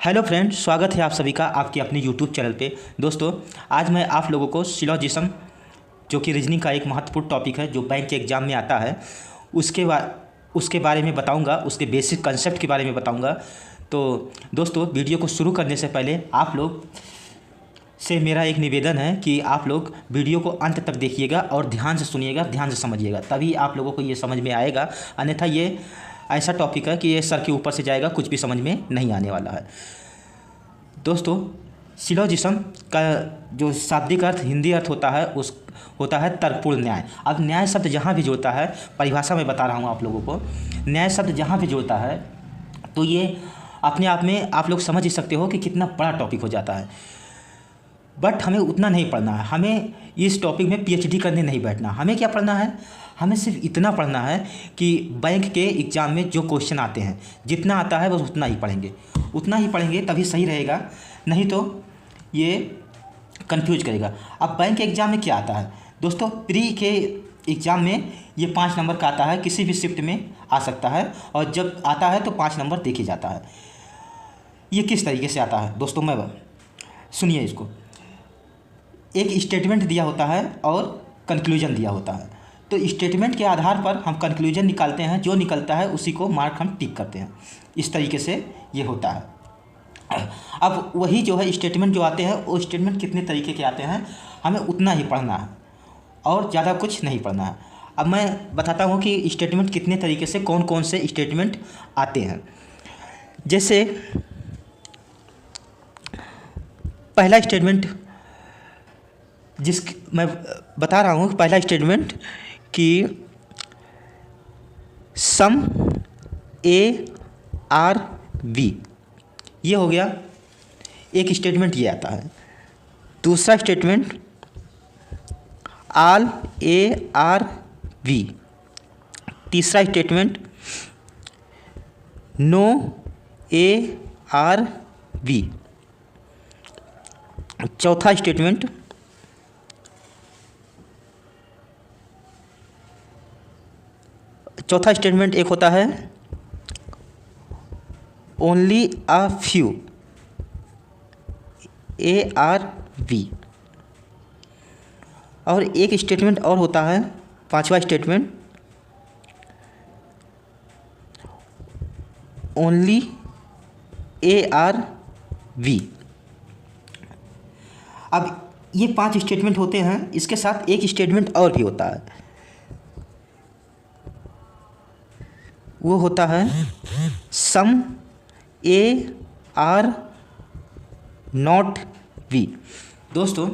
Hello friends, स्वागत है आप सभी का आपके अपने यूट्यूब चैनल पे। दोस्तों, आज मैं आप लोगों को सिलोजिज्म, जो कि रीजनिंग का एक महत्वपूर्ण टॉपिक है जो बैंक के एग्ज़ाम में आता है, उसके बारे में बताऊंगा, उसके बेसिक कंसेप्ट के बारे में बताऊंगा। तो दोस्तों, वीडियो को शुरू करने से पहले आप लोग से मेरा एक निवेदन है कि आप लोग वीडियो को अंत तक देखिएगा और ध्यान से सुनिएगा, ध्यान से समझिएगा, तभी आप लोगों को ये समझ में आएगा। अन्यथा ये ऐसा टॉपिक है कि ये सर के ऊपर से जाएगा, कुछ भी समझ में नहीं आने वाला है। दोस्तों, सिलोजिज्म का जो शाब्दिक अर्थ, हिंदी अर्थ होता है तर्कपूर्ण न्याय। अब न्याय शब्द जहाँ भी जुड़ता है, परिभाषा में बता रहा हूँ आप लोगों को, न्याय शब्द जहाँ भी जुड़ता है तो ये अपने आप में आप लोग समझ ही सकते हो कि कितना बड़ा टॉपिक हो जाता है। बट हमें उतना नहीं पढ़ना है, हमें इस टॉपिक में पीएचडी करने नहीं बैठना। हमें क्या पढ़ना है? हमें सिर्फ इतना पढ़ना है कि बैंक के एग्ज़ाम में जो क्वेश्चन आते हैं, जितना आता है बस उतना ही पढ़ेंगे, उतना ही पढ़ेंगे, तभी सही रहेगा, नहीं तो ये कंफ्यूज करेगा। अब बैंक के एग्ज़ाम में क्या आता है दोस्तों? प्री के एग्ज़ाम में ये 5 नंबर का आता है, किसी भी शिफ्ट में आ सकता है, और जब आता है तो 5 नंबर देखे जाता है। ये किस तरीके से आता है दोस्तों, मैं सुनिए इसको। एक स्टेटमेंट दिया होता है और कंक्लूजन दिया होता है, तो स्टेटमेंट के आधार पर हम कंक्लूजन निकालते हैं, जो निकलता है उसी को मार्क हम टिक करते हैं। इस तरीके से ये होता है। अब वही जो है स्टेटमेंट जो आते हैं, वो स्टेटमेंट कितने तरीके के आते हैं, हमें उतना ही पढ़ना है और ज़्यादा कुछ नहीं पढ़ना है। अब मैं बताता हूँ कि स्टेटमेंट कितने तरीके से, कौन कौन से स्टेटमेंट आते हैं। जैसे पहला स्टेटमेंट मैं बता रहा हूँ, पहला स्टेटमेंट कि सम ए आर बी, ये हो गया एक स्टेटमेंट, ये आता है। दूसरा statement all A are B. तीसरा statement no A are B. चौथा स्टेटमेंट एक होता है only a few, A are B. और एक स्टेटमेंट और होता है, पांचवा statement only A are B. अब ये 5 स्टेटमेंट होते हैं, इसके साथ एक स्टेटमेंट और भी होता है, वो होता है सम ए आर नॉट बी। दोस्तों,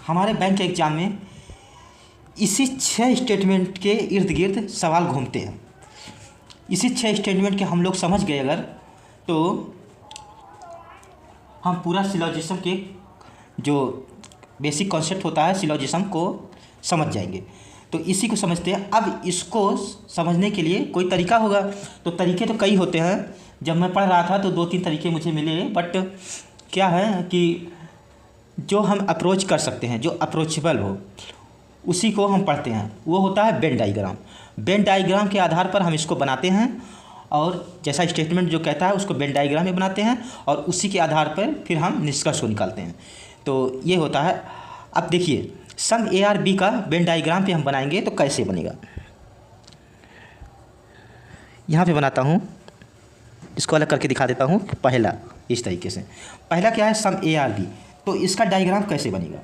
हमारे बैंक के एग्ज़ाम में इसी 6 स्टेटमेंट के इर्द गिर्द सवाल घूमते हैं। इसी 6 स्टेटमेंट के हम लोग समझ गए अगर, तो हम पूरा सिलोजिज्म के जो बेसिक कॉन्सेप्ट होता है सिलोजिज्म को समझ जाएंगे। तो इसी को समझते हैं। अब इसको समझने के लिए कोई तरीका होगा, तो तरीके तो कई होते हैं। जब मैं पढ़ रहा था तो 2-3 तरीके मुझे मिले, बट क्या है कि जो हम अप्रोच कर सकते हैं, जो अप्रोचेबल हो, उसी को हम पढ़ते हैं। वो होता है वेन डायग्राम। वेन डायग्राम के आधार पर हम इसको बनाते हैं, और जैसा स्टेटमेंट जो कहता है उसको वेन डायग्राम में बनाते हैं, और उसी के आधार पर फिर हम निष्कर्ष को निकालते हैं। तो ये होता है। अब देखिए, सम ए आर बी का वेन डायग्राम पे हम बनाएंगे तो कैसे बनेगा, यहाँ पे बनाता हूँ, इसको अलग करके दिखा देता हूँ। पहला इस तरीके से, पहला क्या है, सम ए आर बी। तो इसका डायग्राम कैसे बनेगा?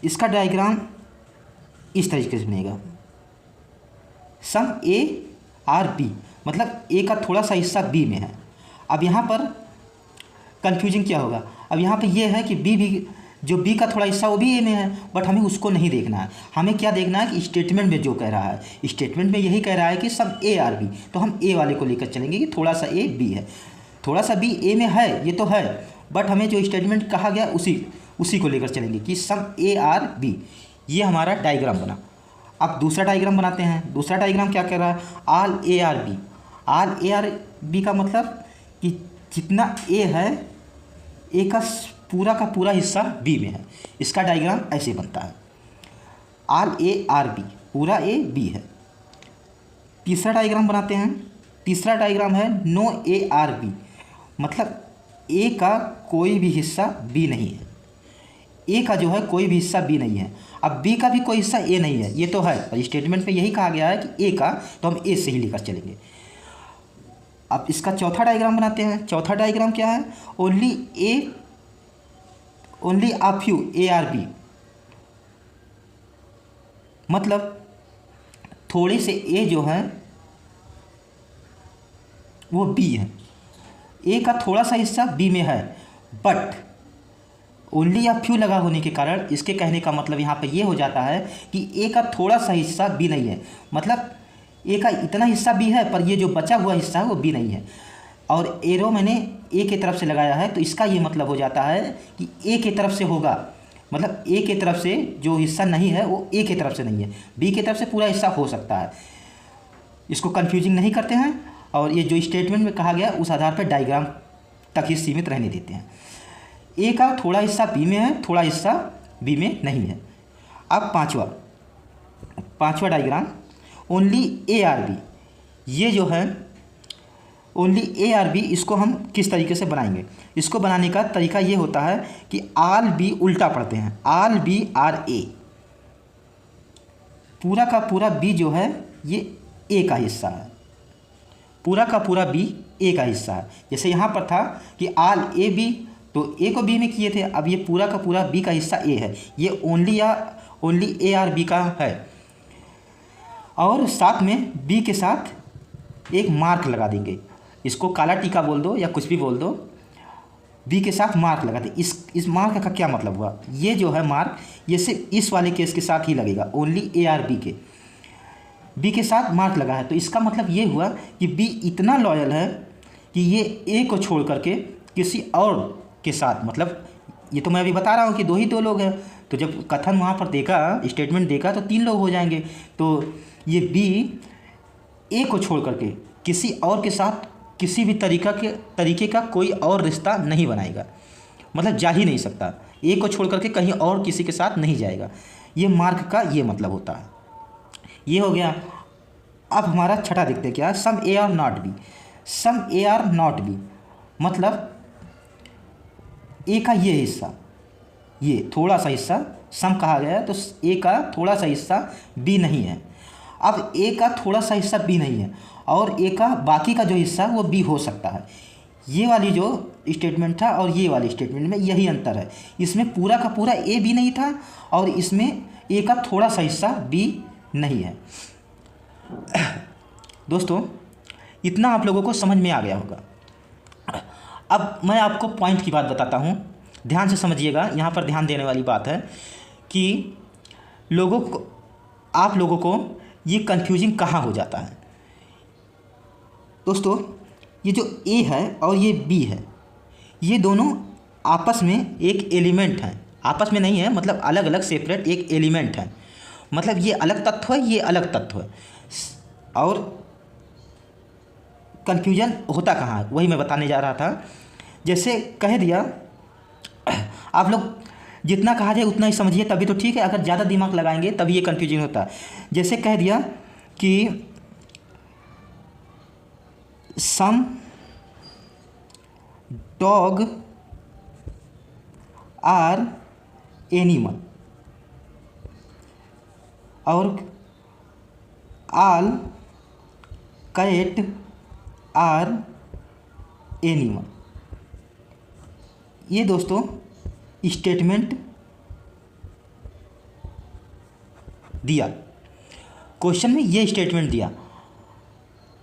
इसका डायग्राम इस तरीके से बनेगा, सम ए आर बी, मतलब ए का थोड़ा सा हिस्सा बी में है। अब यहाँ पर कंफ्यूजिंग क्या होगा? अब यहाँ पे ये है कि बी भी, जो बी का थोड़ा हिस्सा वो भी ए में है, बट हमें उसको नहीं देखना है। हमें क्या देखना है कि स्टेटमेंट में जो कह रहा है, स्टेटमेंट में यही कह रहा है कि सब ए आर बी, तो हम ए वाले को लेकर चलेंगे कि थोड़ा सा ए बी है, थोड़ा सा बी ए में है, ये तो है, बट हमें जो स्टेटमेंट कहा गया उसी को लेकर चलेंगे कि सब ए आर बी। ये हमारा डायग्राम बना। अब दूसरा डायग्राम बनाते हैं। दूसरा डायग्राम क्या कह रहा है, all A are B. All A are B का मतलब कि जितना ए है, ए का पूरा हिस्सा बी में है। इसका डायग्राम ऐसे बनता है, आल ए आर बी, पूरा ए बी है। तीसरा डायग्राम बनाते हैं। तीसरा डायग्राम है नो ए आर बी, मतलब ए का कोई भी हिस्सा बी नहीं है। ए का जो है कोई भी हिस्सा बी नहीं है। अब बी का भी कोई हिस्सा ए नहीं है, ये तो है, पर स्टेटमेंट में यही कहा गया है कि ए का, तो हम ए से ही लेकर चलेंगे। अब इसका चौथा डायग्राम बनाते हैं। चौथा डायग्राम क्या है? Only a few A are B, मतलब थोड़े से ए जो है वो बी है, ए का थोड़ा सा हिस्सा बी में है, बट ओनली या फ्यू लगा होने के कारण इसके कहने का मतलब यहाँ पे ये हो जाता है कि ए का थोड़ा सा हिस्सा बी नहीं है। मतलब ए का इतना हिस्सा बी है, पर ये जो बचा हुआ हिस्सा है वो बी नहीं है। और एरो मैंने ए के तरफ से लगाया है, तो इसका ये मतलब हो जाता है कि ए के तरफ से होगा, मतलब ए के तरफ से जो हिस्सा नहीं है वो ए के तरफ से नहीं है, बी के तरफ से पूरा हिस्सा हो सकता है। इसको कन्फ्यूजिंग नहीं करते हैं, और ये जो स्टेटमेंट में कहा गया उस आधार पर डायग्राम तक ही सीमित रहने देते हैं। ए का थोड़ा हिस्सा बी में है, थोड़ा हिस्सा बी में नहीं है। अब पांचवा diagram only A are B, ये जो है ओनली ए आर बी, इसको हम किस तरीके से बनाएंगे? इसको बनाने का तरीका ये होता है कि आल बी उल्टा पढ़ते हैं, आल बी आर ए, पूरा का पूरा बी जो है ये ए का हिस्सा है, पूरा का पूरा बी ए का हिस्सा है। जैसे यहाँ पर था कि आल ए बी, तो ए को बी में किए थे, अब ये पूरा का पूरा बी का हिस्सा ए है, ये ओनली ए आर बी का है। और साथ में बी के साथ एक मार्क लगा देंगे, इसको काला टीका बोल दो या कुछ भी बोल दो, बी के साथ मार्क लगा दे। इस मार्क का क्या मतलब हुआ? ये जो है मार्क, ये सिर्फ इस वाले केस के साथ ही लगेगा, ओनली ए आर बी के साथ मार्क लगा है। तो इसका मतलब ये हुआ कि बी इतना लॉयल है कि ये ए को छोड़ करके किसी और के साथ, मतलब ये तो मैं अभी बता रहा हूँ कि दो लोग हैं, तो जब कथन वहाँ पर देखा, स्टेटमेंट देखा, तो 3 लोग हो जाएंगे। तो ये बी ए को छोड़ करके किसी और के साथ किसी भी तरीके का कोई और रिश्ता नहीं बनाएगा, मतलब जा ही नहीं सकता, ए को छोड़ करके कहीं और किसी के साथ नहीं जाएगा। ये मार्क का ये मतलब होता है। ये हो गया। अब हमारा छठा देखते हैं क्या, some A are not B. Some A are not B मतलब ए का ये हिस्सा, ये थोड़ा सा हिस्सा सम कहा गया है, तो ए का थोड़ा सा हिस्सा बी नहीं है। अब ए का थोड़ा सा हिस्सा बी नहीं है और ए का बाकी का जो हिस्सा वो बी हो सकता है। ये वाली जो स्टेटमेंट था और ये वाली स्टेटमेंट में यही अंतर है, इसमें पूरा का पूरा ए बी नहीं था और इसमें ए का थोड़ा सा हिस्सा बी नहीं है। दोस्तों, इतना आप लोगों को समझ में आ गया होगा। अब मैं आपको पॉइंट की बात बताता हूँ, ध्यान से समझिएगा। यहाँ पर ध्यान देने वाली बात है कि आप लोगों को ये कंफ्यूजिंग कहाँ हो जाता है। दोस्तों, ये जो ए है और ये बी है, ये दोनों आपस में एक एलिमेंट हैं, आपस में नहीं है, मतलब अलग अलग सेपरेट एक एलिमेंट है, मतलब ये अलग तत्व है, ये अलग तत्व है। और कन्फ्यूजन होता कहाँ है, वही मैं बताने जा रहा था। जैसे कह दिया, आप लोग जितना कहा जाए उतना ही समझिए तभी तो ठीक है, अगर ज़्यादा दिमाग लगाएंगे तभी ये कन्फ्यूजन होता है। जैसे कह दिया कि सम डॉग आर एनिमल और ऑल कैट आर एनिमल। ये दोस्तों स्टेटमेंट दिया, क्वेश्चन में ये स्टेटमेंट दिया।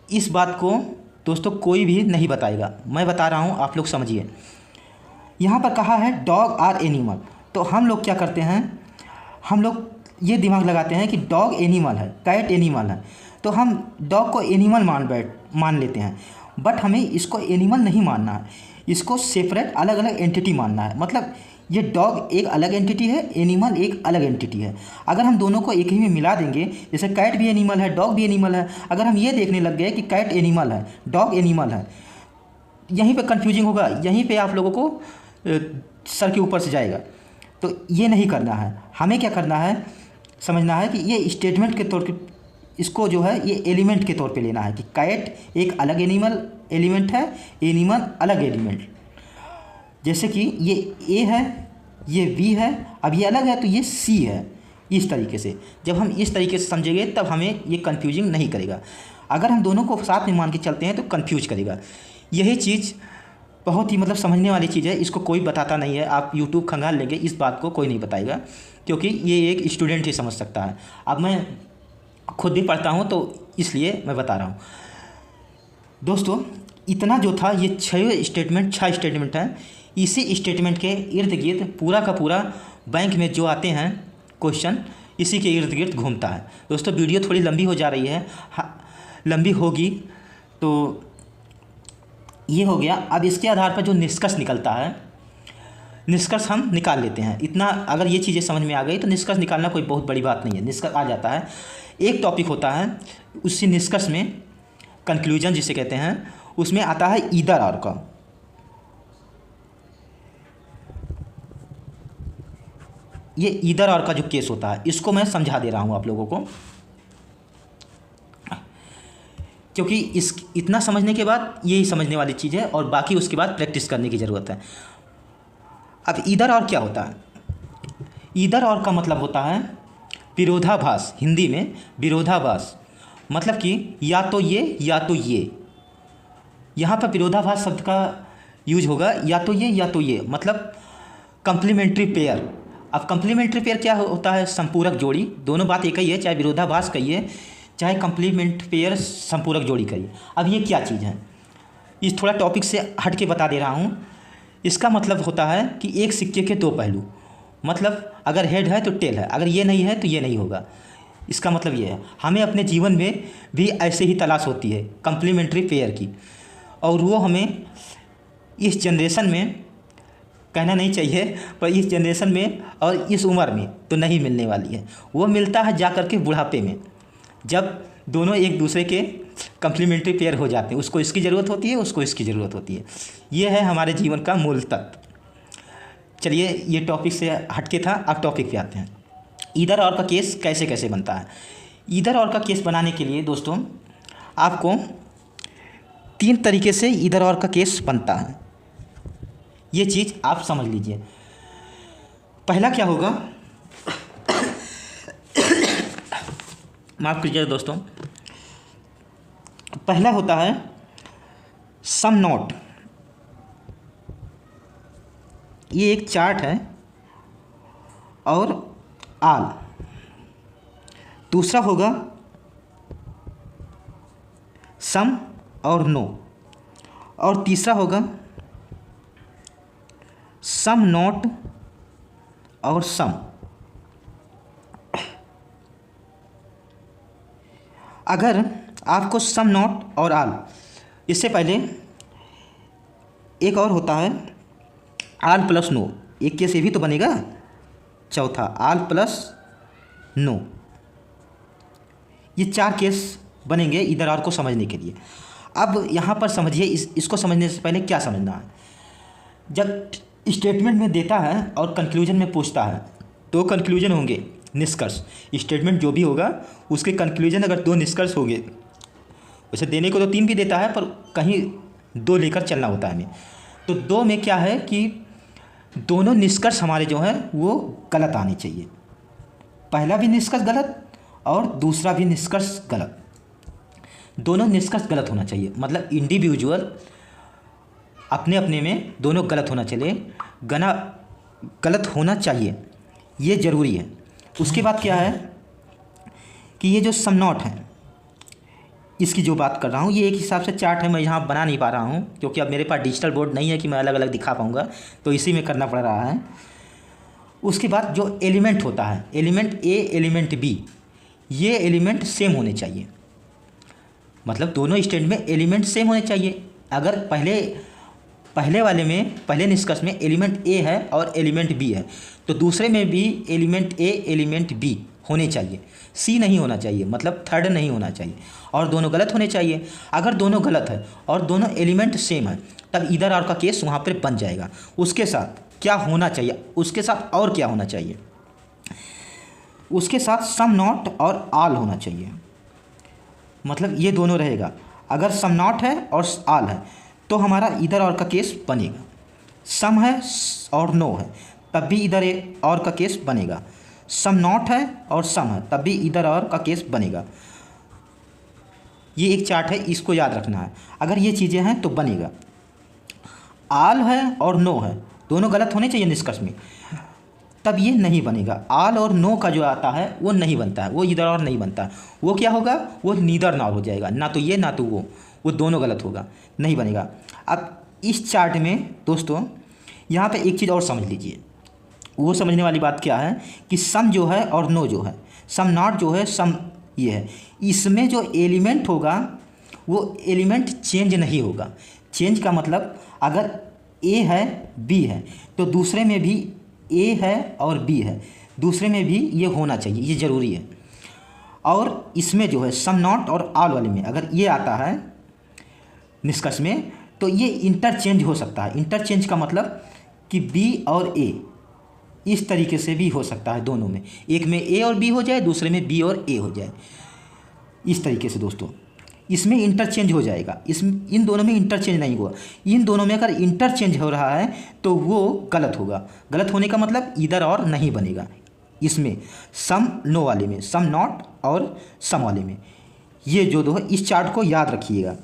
इस बात को दोस्तों कोई भी नहीं बताएगा, मैं बता रहा हूँ, आप लोग समझिए। यहाँ पर कहा है डॉग आर एनिमल, तो हम लोग क्या करते हैं, हम लोग ये दिमाग लगाते हैं कि डॉग एनिमल है, कैट एनिमल है, तो हम डॉग को एनिमल मान लेते हैं। बट हमें इसको एनिमल नहीं मानना है, इसको सेपरेट अलग अलग एंटिटी मानना है। मतलब ये डॉग एक अलग एंटिटी है, एनिमल एक अलग एंटिटी है। अगर हम दोनों को एक ही में मिला देंगे, जैसे कैट भी एनिमल है, डॉग भी एनिमल है, अगर हम ये देखने लग गए कि कैट एनिमल है, डॉग एनिमल है, यहीं पे कंफ्यूजिंग होगा, यहीं पे आप लोगों को सर के ऊपर से जाएगा। तो ये नहीं करना है, हमें क्या करना है, समझना है कि ये स्टेटमेंट के तौर पे, इसको जो है ये एलिमेंट के तौर पे लेना है कि कैट एक अलग एनिमल एलिमेंट है, एनिमल अलग एलिमेंट। जैसे कि ये ए है, ये बी है, अब ये अलग है तो ये सी है। इस तरीके से जब हम इस तरीके से समझेंगे तब हमें ये कन्फ्यूजिंग नहीं करेगा। अगर हम दोनों को साथ में मान के चलते हैं तो कन्फ्यूज करेगा। यही चीज़ बहुत ही मतलब समझने वाली चीज़ है, इसको कोई बताता नहीं है। आप यूट्यूब खंगाल लेंगे, इस बात को कोई नहीं बताएगा, क्योंकि ये एक स्टूडेंट ही समझ सकता है। अब मैं खुद भी पढ़ता हूँ तो इसलिए मैं बता रहा हूँ। दोस्तों इतना जो था, ये 6 स्टेटमेंट हैं। इसी स्टेटमेंट के इर्द गिर्द पूरा का पूरा बैंक में जो आते हैं क्वेश्चन, इसी के इर्द गिर्द घूमता है। दोस्तों वीडियो थोड़ी लंबी हो जा रही है, लंबी होगी तो ये हो गया। अब इसके आधार पर जो निष्कर्ष निकलता है, निष्कर्ष हम निकाल लेते हैं। इतना अगर ये चीज़ें समझ में आ गई तो निष्कर्ष निकालना कोई बहुत बड़ी बात नहीं है, निष्कर्ष आ जाता है। एक टॉपिक होता है, उसी निष्कर्ष में कंक्लूजन जिसे कहते हैं, उसमें आता है ईदर और का। ये ईदर और का जो केस होता है, इसको मैं समझा दे रहा हूँ आप लोगों को, क्योंकि इस इतना समझने के बाद यही समझने वाली चीज़ है और बाकी उसके बाद प्रैक्टिस करने की ज़रूरत है। अब ईदर और क्या होता है? ईदर और का मतलब होता है विरोधाभास। हिंदी में विरोधाभास मतलब कि या तो ये या तो ये। यहाँ पर विरोधाभास शब्द का यूज होगा, या तो ये, मतलब कंप्लीमेंट्री पेयर। अब कंप्लीमेंट्री पेयर क्या होता है? संपूरक जोड़ी। दोनों बात एक ही है, चाहे विरोधाभास कहिए चाहे कंप्लीमेंट पेयर संपूरक जोड़ी करिए। अब ये क्या चीज़ है, इस थोड़ा टॉपिक से हट के बता दे रहा हूँ। इसका मतलब होता है कि एक सिक्के के दो पहलू, मतलब अगर हेड है तो टेल है, अगर ये नहीं है तो ये नहीं होगा। इसका मतलब ये है, हमें अपने जीवन में भी ऐसे ही तलाश होती है कंप्लीमेंट्री पेयर की, और वो हमें इस जनरेशन में, कहना नहीं चाहिए पर इस जनरेशन में और इस उम्र में तो नहीं मिलने वाली है। वो मिलता है जा कर के बुढ़ापे में, जब दोनों एक दूसरे के कंप्लीमेंट्री पेयर हो जाते हैं। उसको इसकी ज़रूरत होती है, उसको इसकी ज़रूरत होती है। ये है हमारे जीवन का मूल तत्व। चलिए ये टॉपिक से हटके था, अब टॉपिक पे आते हैं। ईदर और का केस कैसे कैसे बनता है? ईदर और का केस बनाने के लिए दोस्तों आपको 3 तरीके से ईदर और का केस बनता है। ये चीज़ आप समझ लीजिए। पहला क्या होगा, माफ़ कीजिए दोस्तों, पहला होता है सम नॉट। ये एक चार्ट है, और आल। दूसरा होगा सम और नो, और तीसरा होगा सम नॉट और सम। अगर आपको सम नॉट और आल, इससे पहले एक और होता है आल प्लस नो। एक केस ये भी तो बनेगा। चौथा आल प्लस नो। ये 4 केस बनेंगे ईदर और को समझने के लिए। अब यहाँ पर समझिए, इसको समझने से पहले क्या समझना है। जब स्टेटमेंट में देता है और कंक्लूजन में पूछता है, 2 कंक्लूजन होंगे, निष्कर्ष। स्टेटमेंट जो भी होगा उसके कंक्लूजन अगर 2 निष्कर्ष होंगे, वैसे देने को तो 3 भी देता है पर कहीं 2 लेकर चलना होता है हमें। तो 2 में क्या है कि दोनों निष्कर्ष हमारे जो हैं वो गलत आने चाहिए। पहला भी निष्कर्ष गलत और दूसरा भी निष्कर्ष गलत। दोनों निष्कर्ष गलत होना चाहिए, मतलब इंडिविजुअल अपने अपने में दोनों गलत होना चाहिए, गलत होना चाहिए, ये ज़रूरी है। उसके बाद क्या है कि ये जो सम नॉट है, इसकी जो बात कर रहा हूँ, ये एक हिसाब से चार्ट है, मैं यहाँ बना नहीं पा रहा हूँ क्योंकि अब मेरे पास डिजिटल बोर्ड नहीं है कि मैं अलग अलग दिखा पाऊँगा, तो इसी में करना पड़ रहा है। उसके बाद जो एलिमेंट होता है, एलिमेंट ए एलिमेंट बी, ये एलिमेंट सेम होने चाहिए, मतलब दोनों स्टेट में एलिमेंट सेम होने चाहिए। अगर पहले वाले में, पहले निष्कर्ष में एलिमेंट ए है और एलिमेंट बी है, तो दूसरे में भी एलिमेंट ए एलिमेंट बी होने चाहिए, सी नहीं होना चाहिए, मतलब थर्ड नहीं होना चाहिए, और दोनों गलत होने चाहिए। अगर दोनों गलत है और दोनों एलिमेंट सेम है, तब ईदर और का केस वहाँ पर बन जाएगा। उसके साथ क्या होना चाहिए, उसके साथ और क्या होना चाहिए, उसके साथ सम नॉट और आल होना चाहिए, मतलब ये दोनों रहेगा। अगर सम नॉट है और आल है तो हमारा इधर और का केस बनेगा। सम है और नो है तब भी इधर और का केस बनेगा। सम नॉट है और सम है तब भी इधर और का केस बनेगा। ये एक चार्ट है, इसको याद रखना है। अगर ये चीज़ें हैं तो बनेगा। आल है और नो है, दोनों गलत होने चाहिए निष्कर्ष में, तब ये नहीं बनेगा। आल और नो का जो आता है वो नहीं बनता है, वो इधर और नहीं बनता। वो क्या होगा, वो नीदर नॉर हो जाएगा, ना तो ये ना तो वो दोनों गलत होगा, नहीं बनेगा। अब इस चार्ट में दोस्तों यहाँ पे एक चीज़ और समझ लीजिए। वो समझने वाली बात क्या है कि सम जो है और नो जो है, सम नॉट जो है, सम ये है, इसमें जो एलिमेंट होगा वो एलिमेंट चेंज नहीं होगा। चेंज का मतलब अगर ए है बी है तो दूसरे में भी ए है और बी है, दूसरे में भी ये होना चाहिए, ये ज़रूरी है। और इसमें जो है सम नॉट और आल वाले में अगर ये आता है निष्कर्ष में तो ये इंटरचेंज हो सकता है। इंटरचेंज का मतलब कि बी और ए इस तरीके से भी हो सकता है, दोनों में, एक में ए और बी हो जाए, दूसरे में बी और ए हो जाए, इस तरीके से दोस्तों इसमें इंटरचेंज हो जाएगा। इन दोनों में इंटरचेंज नहीं हुआ। इन दोनों में अगर इंटरचेंज हो रहा है तो वो गलत होगा। गलत होने का मतलब इधर और नहीं बनेगा। इसमें सम नो वाले में, सम नॉट और सम वाले में, ये जो दो है इस चार्ट को याद रखिएगा।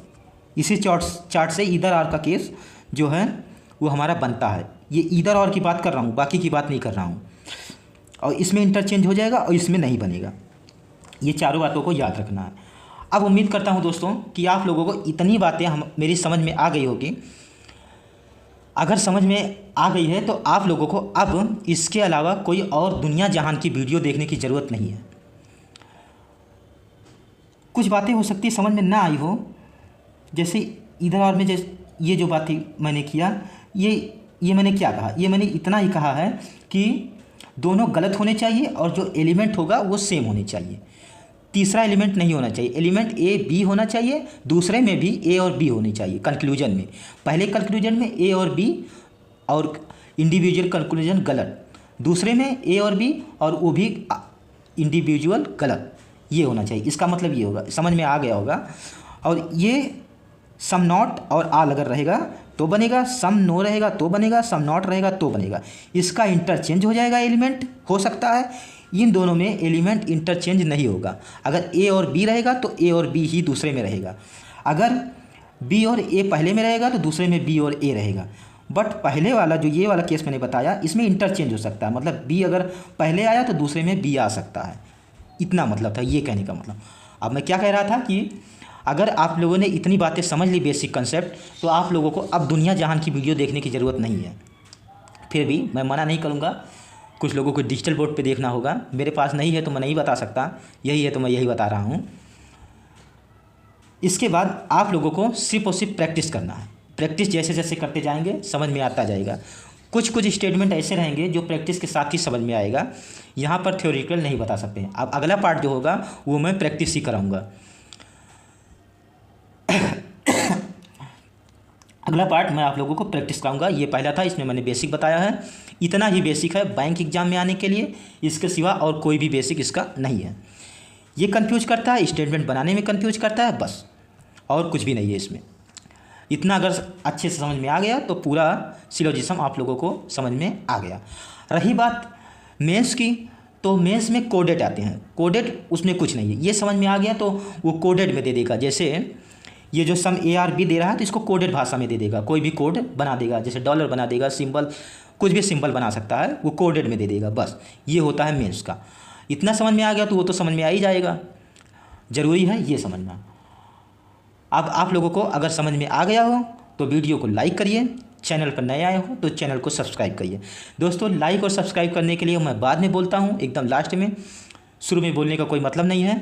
इसी चार्ट से इधर और का केस जो है वो हमारा बनता है। ये इधर और की बात कर रहा हूँ, बाकी की बात नहीं कर रहा हूँ। और इसमें इंटरचेंज हो जाएगा और इसमें नहीं बनेगा। ये चारों बातों को याद रखना है। अब उम्मीद करता हूँ दोस्तों कि आप लोगों को इतनी बातें मेरी समझ में आ गई होगी। अगर समझ में आ गई है तो आप लोगों को अब इसके अलावा कोई और दुनिया जहान की वीडियो देखने की ज़रूरत नहीं है। कुछ बातें हो सकती है समझ में ना आई हो, जैसे इधर और में जैसे ये जो बात मैंने किया, ये मैंने क्या कहा, ये मैंने इतना ही कहा है कि दोनों गलत होने चाहिए और जो एलिमेंट होगा वो सेम होने चाहिए। तीसरा एलिमेंट नहीं होना चाहिए। एलिमेंट ए बी होना चाहिए, दूसरे में भी ए और बी होनी चाहिए कंक्लूजन में। पहले कंक्लूजन में ए और बी और इंडिविजुअल कंक्लूजन गलत, दूसरे में ए और बी और वो भी इंडिविजुअल गलत, ये होना चाहिए। इसका मतलब ये होगा, समझ में आ गया होगा। और ये सम नॉट और आल अगर रहेगा तो बनेगा, सम नो रहेगा तो बनेगा, सम नॉट रहेगा तो बनेगा। इसका इंटरचेंज हो जाएगा, एलिमेंट हो सकता है। इन दोनों में एलिमेंट इंटरचेंज नहीं होगा। अगर ए और बी रहेगा तो ए और बी ही दूसरे में रहेगा। अगर बी और ए पहले में रहेगा तो दूसरे में बी और ए रहेगा। बट पहले वाला जो ये वाला केस मैंने बताया, इसमें इंटरचेंज हो सकता है। मतलब बी अगर पहले आया तो दूसरे में बी आ सकता है। इतना मतलब था ये कहने का मतलब। अब मैं क्या कह रहा था कि अगर आप लोगों ने इतनी बातें समझ ली, बेसिक कंसेप्ट, तो आप लोगों को अब दुनिया जहान की वीडियो देखने की ज़रूरत नहीं है। फिर भी मैं मना नहीं करूँगा, कुछ लोगों को डिजिटल बोर्ड पे देखना होगा। मेरे पास नहीं है तो मैं नहीं बता सकता, यही है तो मैं यही बता रहा हूँ। इसके बाद आप लोगों को सिर्फ और सिर्फ प्रैक्टिस करना है। प्रैक्टिस जैसे जैसे करते जाएंगे समझ में आता जाएगा। कुछ स्टेटमेंट ऐसे रहेंगे जो प्रैक्टिस के साथ ही समझ में आएगा। यहाँ पर थ्योरेटिकल नहीं बता सकते। अब अगला पार्ट जो होगा वो मैं प्रैक्टिस ही कराऊँगा। अगला पार्ट मैं आप लोगों को प्रैक्टिस कराऊंगा। ये पहला था, इसमें मैंने बेसिक बताया है। इतना ही बेसिक है बैंक एग्जाम में आने के लिए, इसके सिवा और कोई भी बेसिक इसका नहीं है। ये कंफ्यूज करता है, स्टेटमेंट बनाने में कंफ्यूज करता है, बस और कुछ भी नहीं है इसमें। इतना अगर अच्छे से समझ में आ गया तो पूरा सिलोजिज्म आप लोगों को समझ में आ गया। रही बात मेंस की, तो मेंस में कोडेड आते हैं। कोडेड उसमें कुछ नहीं है, ये समझ में आ गया तो वो कोडेड में दे देगा। जैसे ये जो सम ए आर बी दे रहा है तो इसको कोडेड भाषा में दे देगा, कोई भी कोड बना देगा, जैसे डॉलर बना देगा, सिंबल, कुछ भी सिंबल बना सकता है, वो कोडेड में दे देगा। बस ये होता है मेंस का। इतना समझ में आ गया तो वो तो समझ में आ ही जाएगा, ज़रूरी है ये समझना। अब आप लोगों को अगर समझ में आ गया हो तो वीडियो को लाइक करिए, चैनल पर नए आए हो तो चैनल को सब्सक्राइब करिए। दोस्तों लाइक और सब्सक्राइब करने के लिए मैं बाद में बोलता हूँ, एकदम लास्ट में, शुरू में बोलने का कोई मतलब नहीं है,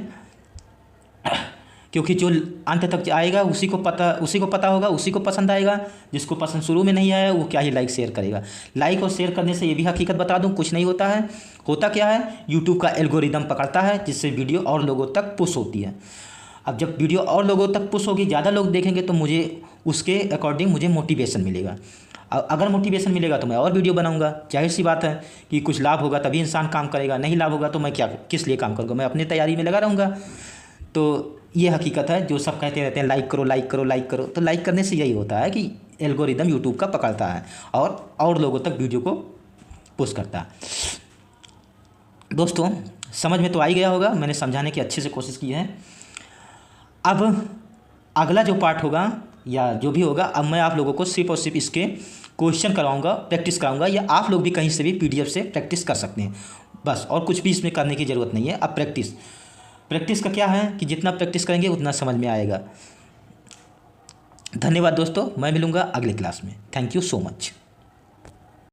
क्योंकि जो अंत तक आएगा उसी को पता होगा, उसी को पसंद आएगा। जिसको पसंद शुरू में नहीं आया वो क्या ही लाइक शेयर करेगा। लाइक और शेयर करने से ये भी हकीकत बता दूं, कुछ नहीं होता है। होता क्या है, यूट्यूब का एल्गोरिदम पकड़ता है, जिससे वीडियो और लोगों तक पुश होती है। अब जब वीडियो और लोगों तक पुश होगी, ज़्यादा लोग देखेंगे तो मुझे उसके अकॉर्डिंग मुझे मोटिवेशन मिलेगा। अगर मोटिवेशन मिलेगा तो मैं और वीडियो बनाऊंगा। जाहिर सी बात है कि कुछ लाभ होगा तभी इंसान काम करेगा, नहीं लाभ होगा तो मैं किस लिए काम करूँगा, मैं अपनी तैयारी में लगा रहूँगा। तो ये हकीकत है। जो सब कहते रहते हैं लाइक करो लाइक करो लाइक करो, तो लाइक करने से यही होता है कि एल्गोरिदम यूट्यूब का पकड़ता है और लोगों तक वीडियो को पुश करता है। दोस्तों समझ में तो आ ही गया होगा, मैंने समझाने की अच्छे से कोशिश की है। अब अगला जो पार्ट होगा या जो भी होगा, अब मैं आप लोगों को सिर्फ और सिर्फ इसके क्वेश्चन करवाऊंगा, प्रैक्टिस कराऊंगा, या आप लोग भी कहीं से भी पीडीएफ से प्रैक्टिस कर सकते हैं बस, और कुछ भी इसमें करने की ज़रूरत नहीं है। अब प्रैक्टिस का क्या है कि जितना प्रैक्टिस करेंगे उतना समझ में आएगा। धन्यवाद दोस्तों, मैं मिलूँगा अगले क्लास में। Thank you so much.